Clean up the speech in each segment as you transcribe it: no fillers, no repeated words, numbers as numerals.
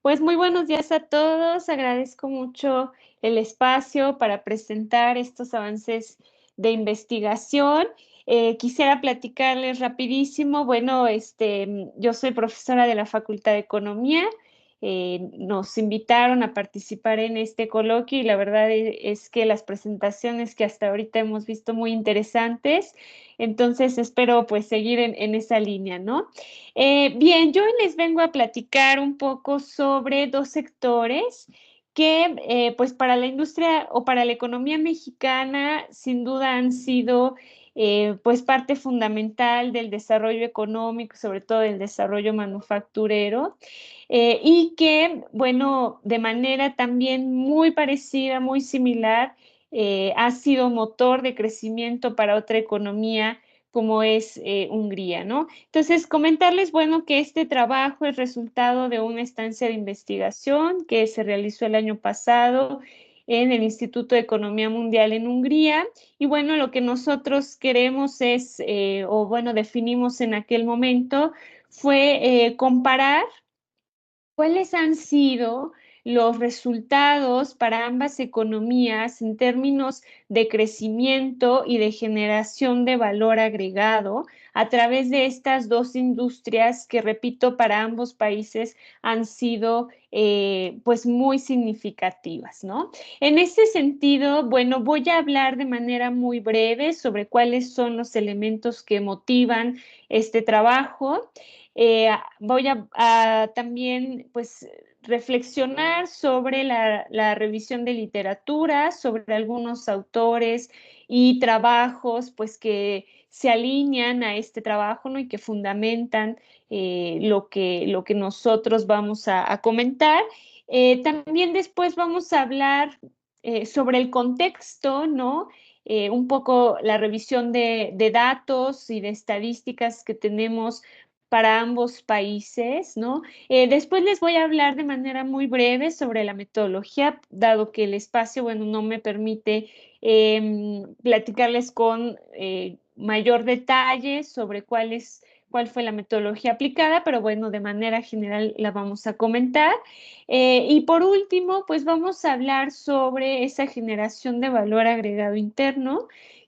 Pues muy buenos días a todos. Agradezco mucho el espacio para presentar estos avances de investigación. Quisiera platicarles rapidísimo. Bueno, yo soy profesora de la Facultad de Economía. Nos invitaron a participar en este coloquio y la verdad es que las presentaciones que hasta ahorita hemos visto muy interesantes. Entonces espero pues seguir en esa línea, ¿no? Bien, yo les vengo a platicar un poco sobre dos sectores que, pues, para la industria o para la economía mexicana, sin duda han sido, pues, parte fundamental del desarrollo económico, sobre todo del desarrollo manufacturero, y que, bueno, de manera también muy parecida, muy similar, ha sido motor de crecimiento para otra economía como es Hungría, ¿no? Entonces, comentarles, bueno, que este trabajo es resultado de una estancia de investigación que se realizó el año pasado en el Instituto de Economía Mundial en Hungría. Y bueno, lo que nosotros queremos es, o bueno, definimos en aquel momento, fue comparar ¿cuáles han sido los resultados para ambas economías en términos de crecimiento y de generación de valor agregado a través de estas dos industrias que, repito, para ambos países han sido pues muy significativas, ¿no? En este sentido, bueno, voy a hablar de manera muy breve sobre cuáles son los elementos que motivan este trabajo. Voy a también, pues, reflexionar sobre la revisión de literatura, sobre algunos autores y trabajos, pues, que se alinean a este trabajo, ¿no? Y que fundamentan lo que nosotros vamos a comentar. También después vamos a hablar sobre el contexto, ¿no? Un poco la revisión de datos y de estadísticas que tenemos para ambos países, ¿no? Después les voy a hablar de manera muy breve sobre la metodología, dado que el espacio, bueno, no me permite platicarles con mayor detalle sobre cuál fue la metodología aplicada, pero bueno, de manera general la vamos a comentar. Y por último, pues vamos a hablar sobre esa generación de valor agregado interno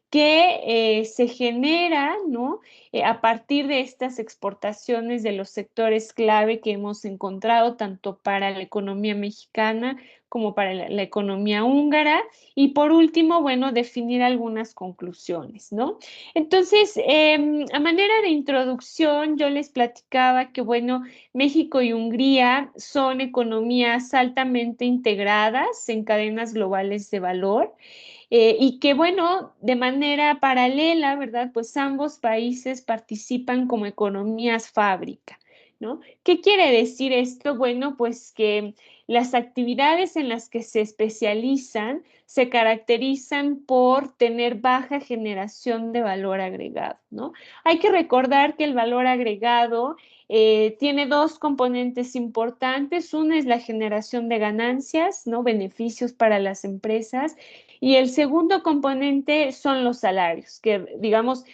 que se genera, ¿no? A partir de estas exportaciones de los sectores clave que hemos encontrado, tanto para la economía mexicana como para la economía húngara. Y por último, bueno, definir algunas conclusiones, ¿no? Entonces, a manera de introducción, yo les platicaba que, bueno, México y Hungría son economías altamente integradas en cadenas globales de valor. Y que bueno, de manera paralela, ¿verdad? Pues ambos países participan como economías fábrica, ¿no? ¿Qué quiere decir esto? Bueno, pues que las actividades en las que se especializan se caracterizan por tener baja generación de valor agregado, ¿no? Hay que recordar que el valor agregado tiene dos componentes importantes. Una es la generación de ganancias, ¿no? Beneficios para las empresas y el segundo componente son los salarios, que digamos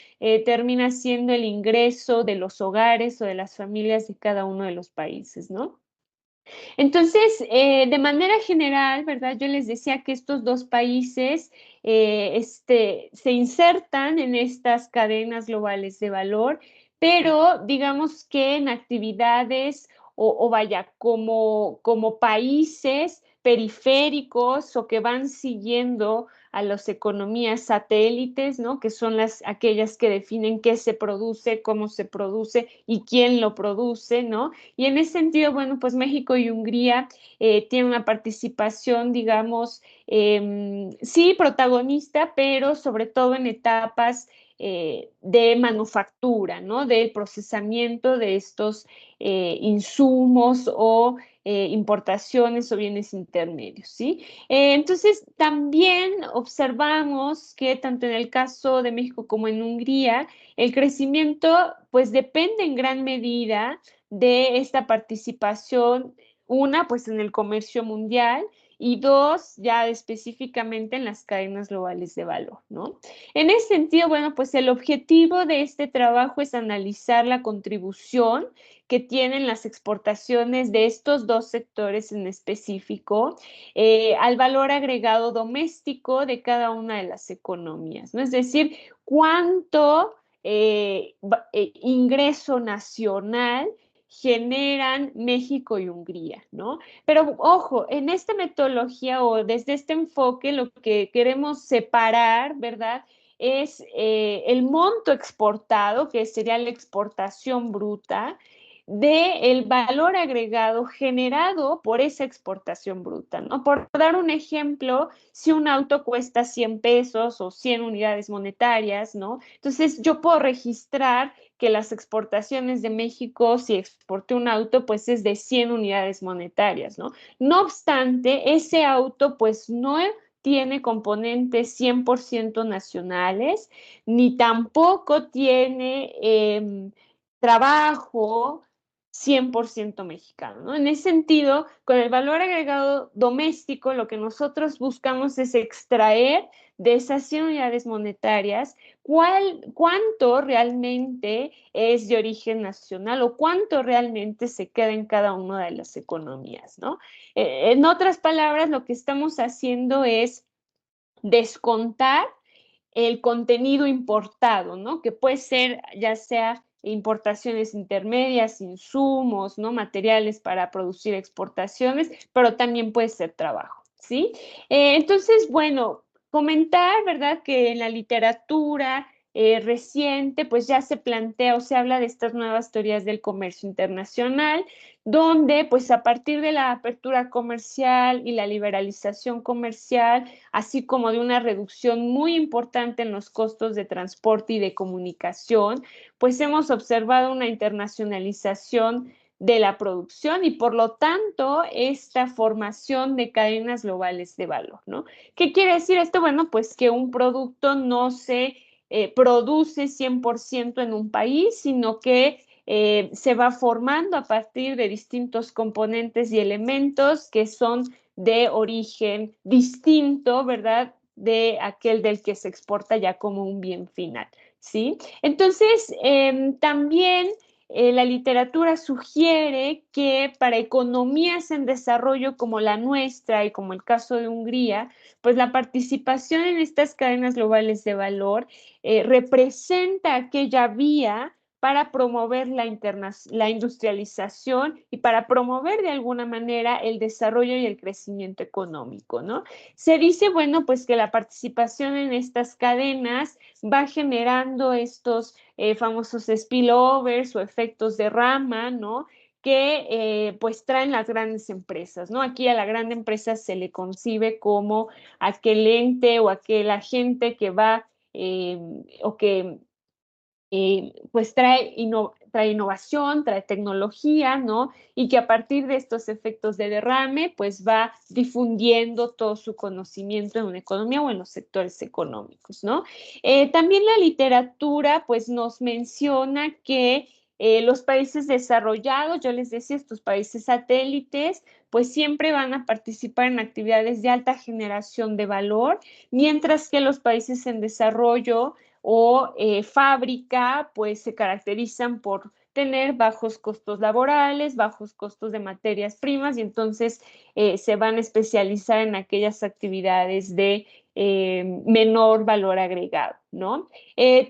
termina siendo el ingreso de los hogares o de las familias de cada uno de los países, ¿no? Entonces, de manera general, ¿verdad? Yo les decía que estos dos países se insertan en estas cadenas globales de valor, pero digamos que en actividades o vaya, como países periféricos o que van siguiendo a las economías satélites, ¿no? Que son aquellas que definen qué se produce, cómo se produce y quién lo produce, ¿no? Y en ese sentido, bueno, pues México y Hungría tienen una participación, digamos, sí, protagonista, pero sobre todo en etapas de manufactura, ¿no? Del procesamiento de estos insumos o importaciones o bienes intermedios, ¿sí? Entonces, también observamos que tanto en el caso de México como en Hungría, el crecimiento pues depende en gran medida de esta participación, una pues en el comercio mundial y dos, ya específicamente en las cadenas globales de valor, ¿no? En ese sentido, bueno, pues el objetivo de este trabajo es analizar la contribución que tienen las exportaciones de estos dos sectores en específico al valor agregado doméstico de cada una de las economías, ¿no? Es decir, cuánto ingreso nacional generan México y Hungría, ¿no? Pero ojo, en esta metodología o desde este enfoque lo que queremos separar, ¿verdad? Es el monto exportado, que sería la exportación bruta, del valor agregado generado por esa exportación bruta, ¿no? Por dar un ejemplo, si un auto cuesta 100 pesos o 100 unidades monetarias, ¿no? Entonces yo puedo registrar que las exportaciones de México, si exporté un auto, pues es de 100 unidades monetarias, ¿no? No obstante, ese auto pues no tiene componentes 100% nacionales, ni tampoco tiene trabajo 100% mexicano, ¿no? En ese sentido, con el valor agregado doméstico, lo que nosotros buscamos es extraer de esas 100 unidades monetarias cuánto realmente es de origen nacional o cuánto realmente se queda en cada una de las economías, ¿no? En otras palabras, lo que estamos haciendo es descontar el contenido importado, ¿no? Que puede ser ya sea importaciones intermedias, insumos, ¿no? Materiales para producir exportaciones, pero también puede ser trabajo, ¿sí? Entonces, bueno, comentar, ¿verdad? Que en la literatura reciente, pues ya se plantea o se habla de estas nuevas teorías del comercio internacional, donde pues a partir de la apertura comercial y la liberalización comercial, así como de una reducción muy importante en los costos de transporte y de comunicación, pues hemos observado una internacionalización de la producción y por lo tanto esta formación de cadenas globales de valor, ¿no? ¿Qué quiere decir esto? Bueno, pues que un producto no se produce 100% en un país, sino que se va formando a partir de distintos componentes y elementos que son de origen distinto, ¿verdad? De aquel del que se exporta ya como un bien final, ¿sí? Entonces, también la literatura sugiere que para economías en desarrollo como la nuestra y como el caso de Hungría, pues la participación en estas cadenas globales de valor representa aquella vía para promover la industrialización y para promover de alguna manera el desarrollo y el crecimiento económico, ¿no? Se dice, bueno, pues que la participación en estas cadenas va generando estos famosos spillovers o efectos de rama, ¿no? Que pues traen las grandes empresas, ¿no? Aquí a la gran empresa se le concibe como aquel ente o aquel agente que va o que pues trae innovación, trae tecnología, ¿no? Y que a partir de estos efectos de derrame, pues va difundiendo todo su conocimiento en una economía o en los sectores económicos, ¿no? También la literatura, pues nos menciona que los países desarrollados, yo les decía, estos países satélites, pues siempre van a participar en actividades de alta generación de valor, mientras que los países en desarrollo o fábrica, pues se caracterizan por tener bajos costos laborales, bajos costos de materias primas y entonces se van a especializar en aquellas actividades de menor valor agregado, ¿no?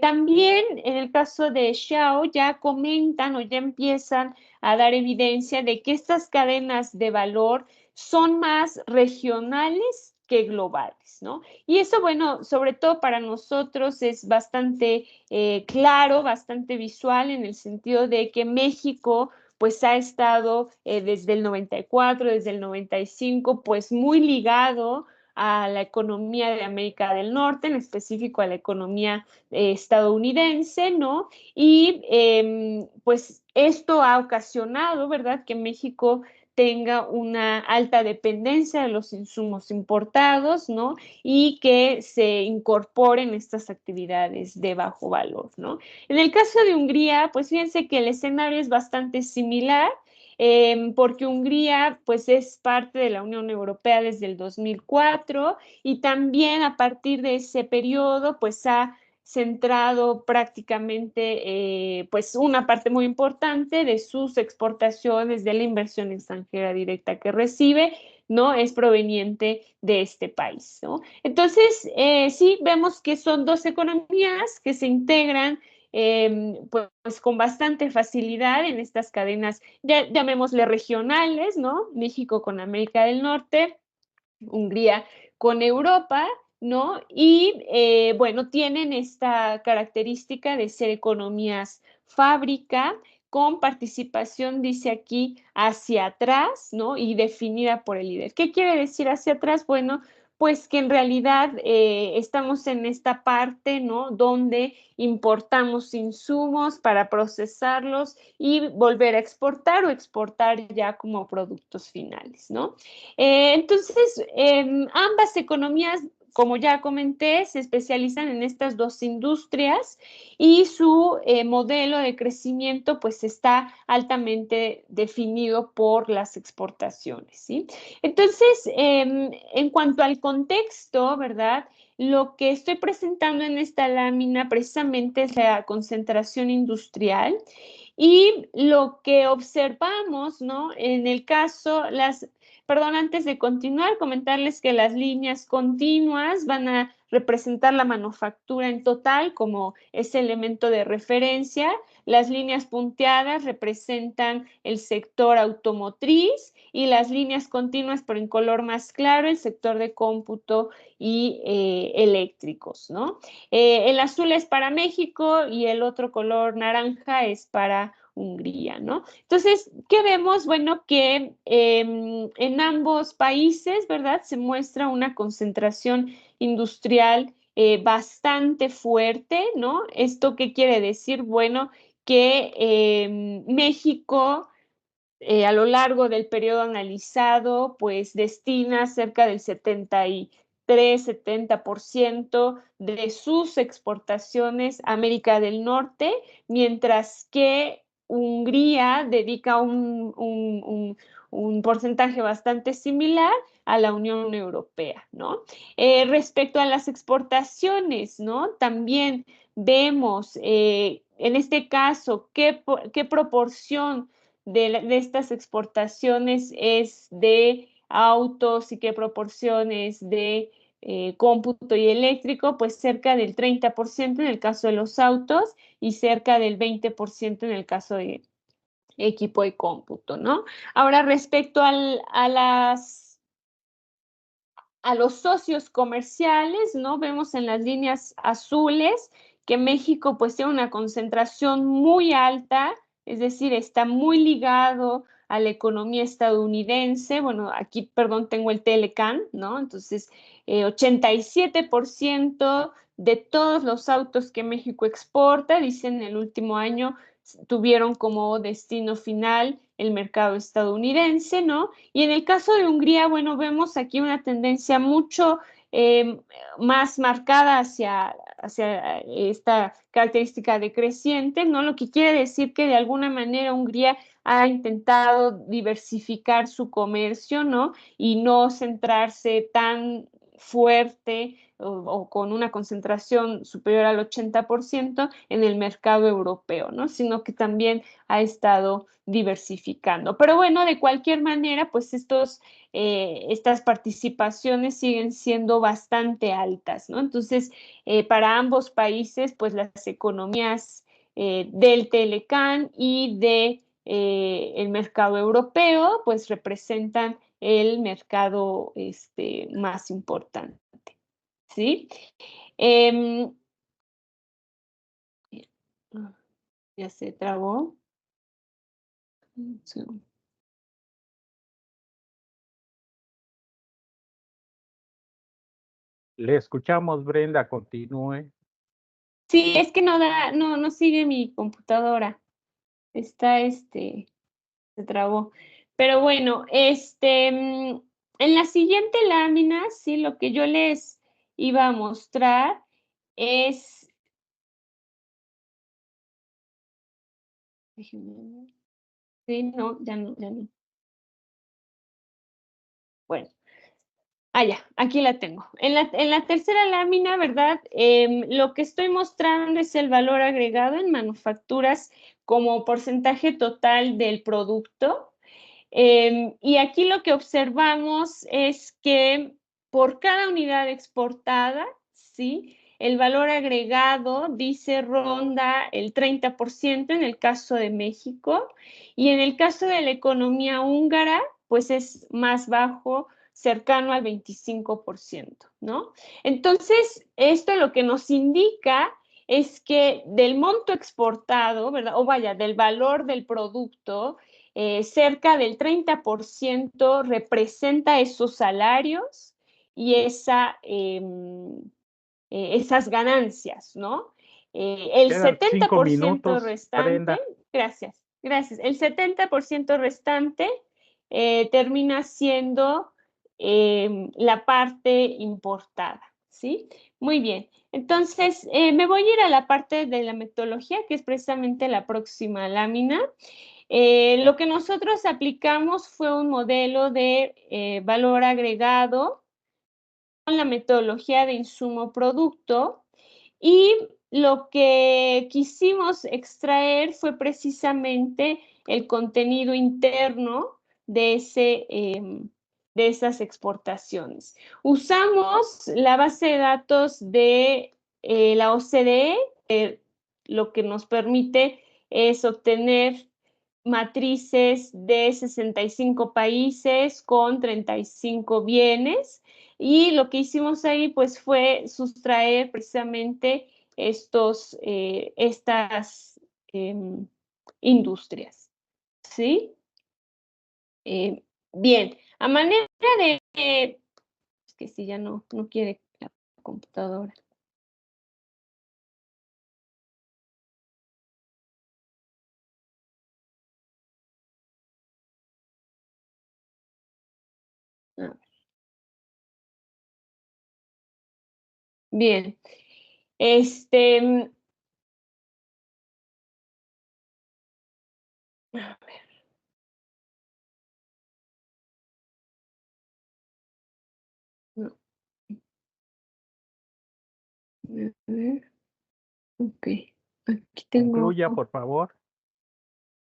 También en el caso de Xiao ya comentan o ya empiezan a dar evidencia de que estas cadenas de valor son más regionales que globales, ¿no? Y eso, bueno, sobre todo para nosotros es bastante claro, bastante visual en el sentido de que México pues ha estado desde el 94, desde el 95, pues muy ligado a la economía de América del Norte, en específico a la economía estadounidense, ¿no? Y pues esto ha ocasionado, ¿verdad?, que México tenga una alta dependencia de los insumos importados, ¿no? Y que se incorporen estas actividades de bajo valor, ¿no? En el caso de Hungría, pues fíjense que el escenario es bastante similar. porque Hungría pues es parte de la Unión Europea desde el 2004 y también a partir de ese periodo pues ha centrado prácticamente pues una parte muy importante de sus exportaciones, de la inversión extranjera directa que recibe, ¿no? Es proveniente de este país, ¿no? Entonces, sí, vemos que son dos economías que se integran pues con bastante facilidad en estas cadenas, ya, llamémosle regionales, ¿no? México con América del Norte, Hungría con Europa, ¿no? Y bueno, tienen esta característica de ser economías fábrica con participación, dice aquí, hacia atrás, ¿no? Y definida por el líder. ¿Qué quiere decir hacia atrás? Bueno, pues que en realidad estamos en esta parte, ¿no? Donde importamos insumos para procesarlos y volver a exportar o exportar ya como productos finales, ¿no? Entonces, ambas economías, como ya comenté, se especializan en estas dos industrias y su modelo de crecimiento pues está altamente definido por las exportaciones, ¿sí? Entonces, en cuanto al contexto, ¿verdad? Lo que estoy presentando en esta lámina precisamente es la concentración industrial y lo que observamos, ¿no? En el caso, perdón, antes de continuar, comentarles que las líneas continuas van a representar la manufactura en total como ese elemento de referencia. Las líneas punteadas representan el sector automotriz y las líneas continuas, pero en color más claro, el sector de cómputo y eléctricos, ¿no? El azul es para México y el otro color naranja es para Hungría, ¿no? Entonces, ¿qué vemos? Bueno, que en ambos países, ¿verdad? Se muestra una concentración industrial bastante fuerte, ¿no? ¿Esto qué quiere decir? Bueno, que México a lo largo del periodo analizado, pues destina cerca del 73-70% de sus exportaciones a América del Norte, mientras que Hungría dedica un porcentaje bastante similar a la Unión Europea, ¿no? Respecto a las exportaciones, ¿no? También vemos en este caso qué proporción de estas exportaciones es de autos y qué proporciones de cómputo y eléctrico, pues cerca del 30% en el caso de los autos y cerca del 20% en el caso de equipo de cómputo, ¿no? Ahora, respecto a los socios comerciales, ¿no? Vemos en las líneas azules que México pues tiene una concentración muy alta, es decir, está muy ligado a la economía estadounidense. Bueno, aquí, perdón, tengo el Telecan, ¿no? Entonces, 87% de todos los autos que México exporta, dicen en el último año, tuvieron como destino final el mercado estadounidense, ¿no? Y en el caso de Hungría, bueno, vemos aquí una tendencia mucho eh, más marcada hacia esta característica decreciente, ¿no? Lo que quiere decir que de alguna manera Hungría ha intentado diversificar su comercio, ¿no? Y no centrarse tan fuerte o con una concentración superior al 80% en el mercado europeo, ¿no? Sino que también ha estado diversificando. Pero bueno, de cualquier manera, pues estas participaciones siguen siendo bastante altas, ¿no? Entonces, para ambos países, pues las economías del Telecan y de el mercado europeo, pues representan el mercado más importante, ¿sí? Em, ya se trabó. Sí. Le escuchamos, Brenda, continúe. Sí, es que no sigue mi computadora. Está, se trabó. Pero bueno, en la siguiente lámina, sí, lo que yo les iba a mostrar es, déjenme ver. Sí, no, ya no, ya no. Bueno. Ah, ya, aquí la tengo. En la tercera lámina, ¿verdad? Lo que estoy mostrando es el valor agregado en manufacturas como porcentaje total del producto. Y aquí lo que observamos es que por cada unidad exportada, ¿sí? El valor agregado, dice, ronda el 30% en el caso de México, y en el caso de la economía húngara, pues es más bajo, cercano al 25%, ¿no? Entonces, esto lo que nos indica es que del monto exportado, ¿verdad? O vaya, del valor del producto, cerca del 30% representa esos salarios y esas ganancias, ¿no? El Quedan 70% 5 minutos, restante, Brenda. gracias, el 70% restante termina siendo la parte importada, ¿sí? Muy bien. Entonces, me voy a ir a la parte de la metodología, que es precisamente la próxima lámina. Lo que nosotros aplicamos fue un modelo de valor agregado con la metodología de insumo-producto, y lo que quisimos extraer fue precisamente el contenido interno de, de esas exportaciones. Usamos la base de datos de la OCDE, lo que nos permite es obtener matrices de 65 países con 35 bienes, y lo que hicimos ahí pues fue sustraer precisamente estas industrias, ¿sí? Bien, a manera de, es que si ya no quiere la computadora. Ah, bien, a ver, a ver, ok, aquí tengo, Concluya, por favor.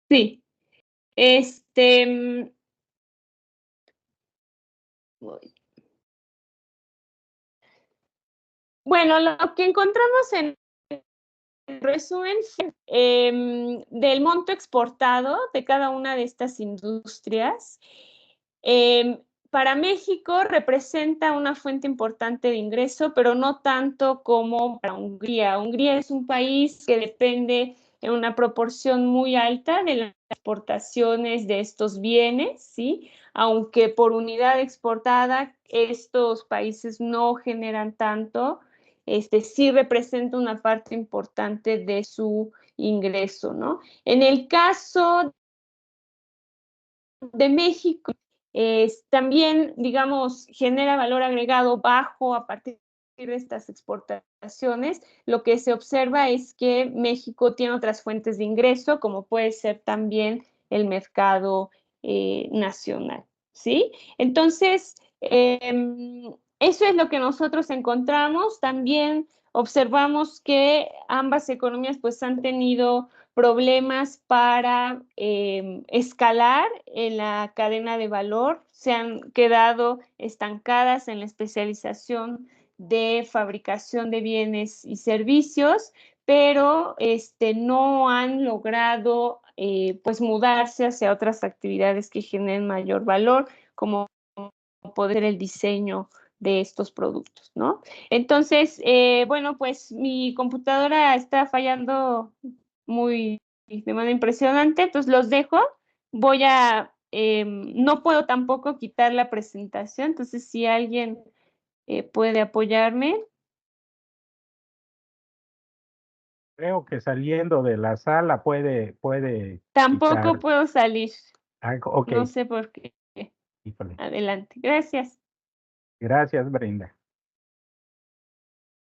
sí, voy. Bueno, lo que encontramos en resumen del monto exportado de cada una de estas industrias. Para México representa una fuente importante de ingreso, pero no tanto como para Hungría. Hungría es un país que depende en una proporción muy alta de las exportaciones de estos bienes, ¿sí? Aunque por unidad exportada estos países no generan tanto, sí representa una parte importante de su ingreso, ¿no? En el caso de México, también, digamos, genera valor agregado bajo a partir de estas exportaciones. Lo que se observa es que México tiene otras fuentes de ingreso, como puede ser también el mercado nacional, ¿sí? Entonces, eso es lo que nosotros encontramos. También observamos que ambas economías pues han tenido problemas para escalar en la cadena de valor, se han quedado estancadas en la especialización de fabricación de bienes y servicios, pero no han logrado pues mudarse hacia otras actividades que generen mayor valor, como poder ser el diseño de estos productos, ¿no? Entonces, bueno, pues mi computadora está fallando de manera impresionante, entonces los dejo. No puedo tampoco quitar la presentación, entonces si alguien puede apoyarme. Creo que saliendo de la sala puede Tampoco quitar. puedo salir, Ok, no sé por qué. híjole. Adelante, gracias. Gracias, Brenda.